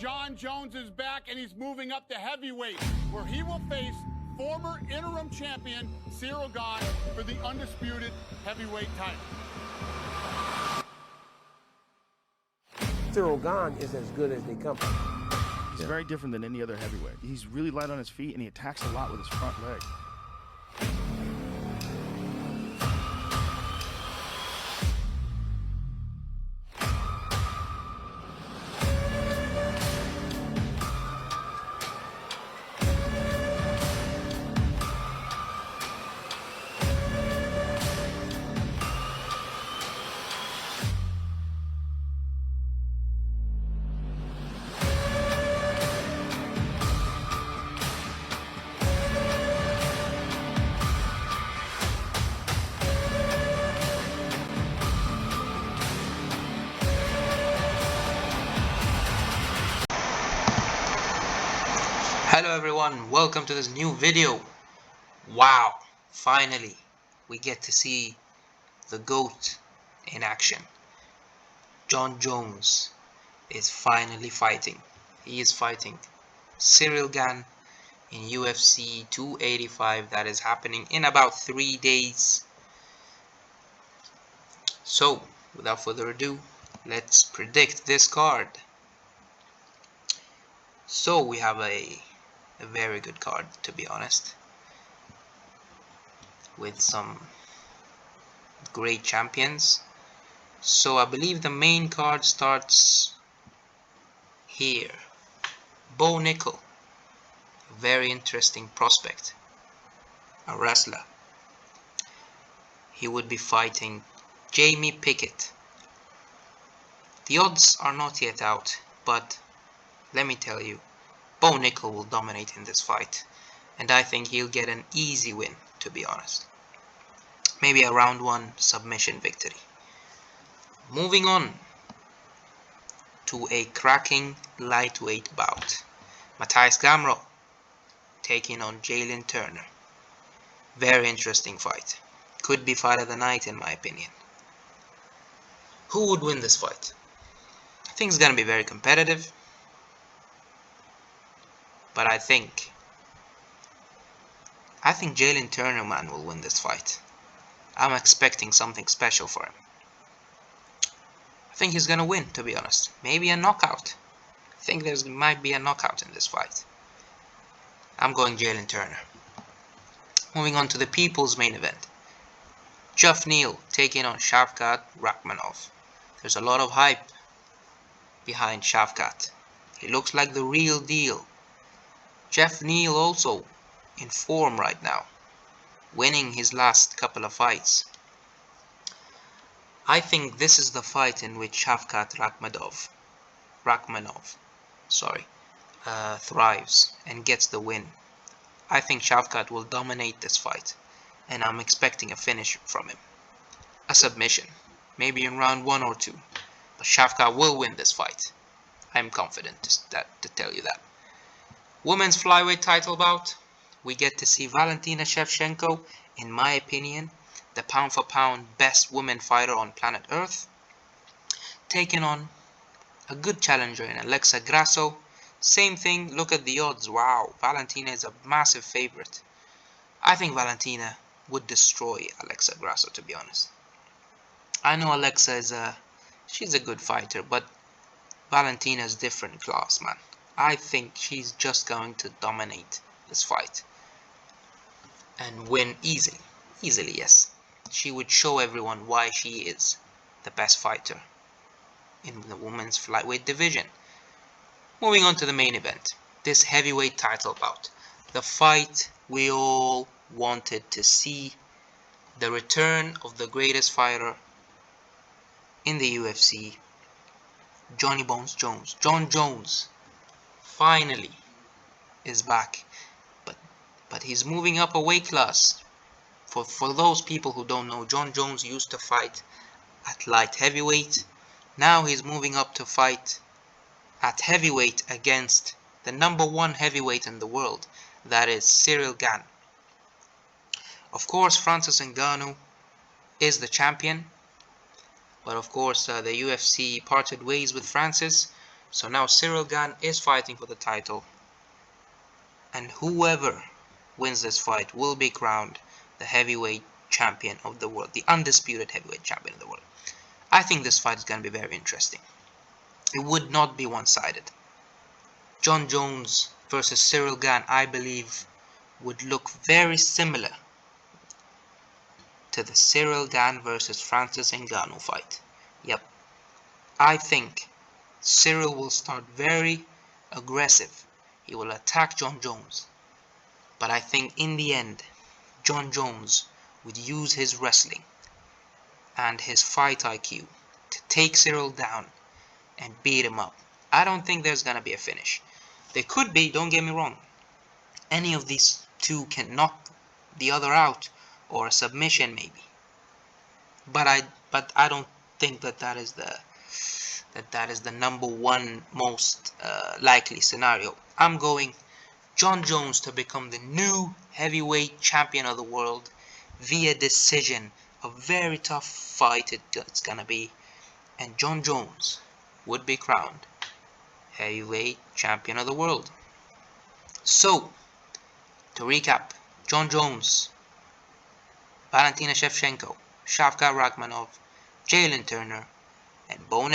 Jon Jones is back, and he's moving up to heavyweight, where he will face former interim champion Cyril Gane for the undisputed heavyweight title. Cyril Gane is as good as they come. He's very different than any other heavyweight. He's really light on his feet, and he attacks a lot with his front leg. Hello everyone, welcome to this new video. Wow, finally we get to see the GOAT in action. Jon Jones is finally fighting. He is fighting Cyril Gane in UFC 285. That is happening in about 3 days. So without further ado, let's predict this card. So we have a very good card, to be honest, with some great champions. So I believe the main card starts here. Bo Nickel, a very interesting prospect, a wrestler. He would be fighting Jamie Pickett. The odds are not yet out, but let me tell you, Bo Nickel will dominate in this fight, and I think he'll get an easy win, to be honest. Maybe a round 1 submission victory. Moving on to a cracking lightweight bout. Matthias Gamrot taking on Jalen Turner. Very interesting fight. Could be fight of the night in my opinion. Who would win this fight? I think it's gonna be very competitive. But I think Jalen Turner, man, will win this fight. I'm expecting something special for him. I think he's gonna win, to be honest. Maybe a knockout. I think there might be a knockout in this fight. I'm going Jalen Turner. Moving on to the people's main event. Geoff Neal taking on Shavkat Rakhmonov. There's a lot of hype behind Shavkat. He looks like the real deal. Geoff Neal also in form right now, winning his last couple of fights. I think this is the fight in which Shavkat Rakhmonov thrives and gets the win. I think Shavkat will dominate this fight, and I'm expecting a finish from him. A submission, maybe in round 1 or 2. But Shavkat will win this fight. I'm confident to tell you that. Women's flyweight title bout. We get to see Valentina Shevchenko, in my opinion, the pound for pound best woman fighter on planet Earth, taking on a good challenger in Alexa Grasso. Same thing, look at the odds. Wow, Valentina is a massive favorite. I think Valentina would destroy Alexa Grasso, to be honest. I know Alexa she's a good fighter, but Valentina's different class, man. I think she's just going to dominate this fight and win easily. Easily, yes. She would show everyone why she is the best fighter in the women's flyweight division. Moving on to the main event, this heavyweight title bout. The fight we all wanted to see. The return of the greatest fighter in the UFC, Johnny Bones Jones. Jon Jones finally is back, but he's moving up a weight class. For those people who don't know, Jon Jones used to fight at light heavyweight. Now he's moving up to fight at heavyweight against the #1 heavyweight in the world, that is Cyril Gane. Of course, Francis Ngannou is the champion, but of course the UFC parted ways with Francis, So now Cyril Gane is fighting for the title, and whoever wins this fight will be crowned the heavyweight champion of the world, the undisputed heavyweight champion of the world. I think this fight is going to be very interesting. It would not be one-sided. Jon Jones versus Cyril Gane, I believe, would look very similar to the Cyril Gane versus Francis Ngannou fight. Yep. I think Cyril will start very aggressive. He will attack Jon Jones. But I think in the end, Jon Jones would use his wrestling and his fight IQ to take Cyril down and beat him up. I don't think there's gonna be a finish. There could be, don't get me wrong. Any of these two can knock the other out, or a submission maybe. But I don't think that is the number one most likely scenario. I'm going Jon Jones to become the new heavyweight champion of the world via decision. A very tough fight it's gonna be, and Jon Jones would be crowned heavyweight champion of the world. So, to recap, Jon Jones, Valentina Shevchenko, Shavkat Rakhmonov, Jalen Turner, and Bones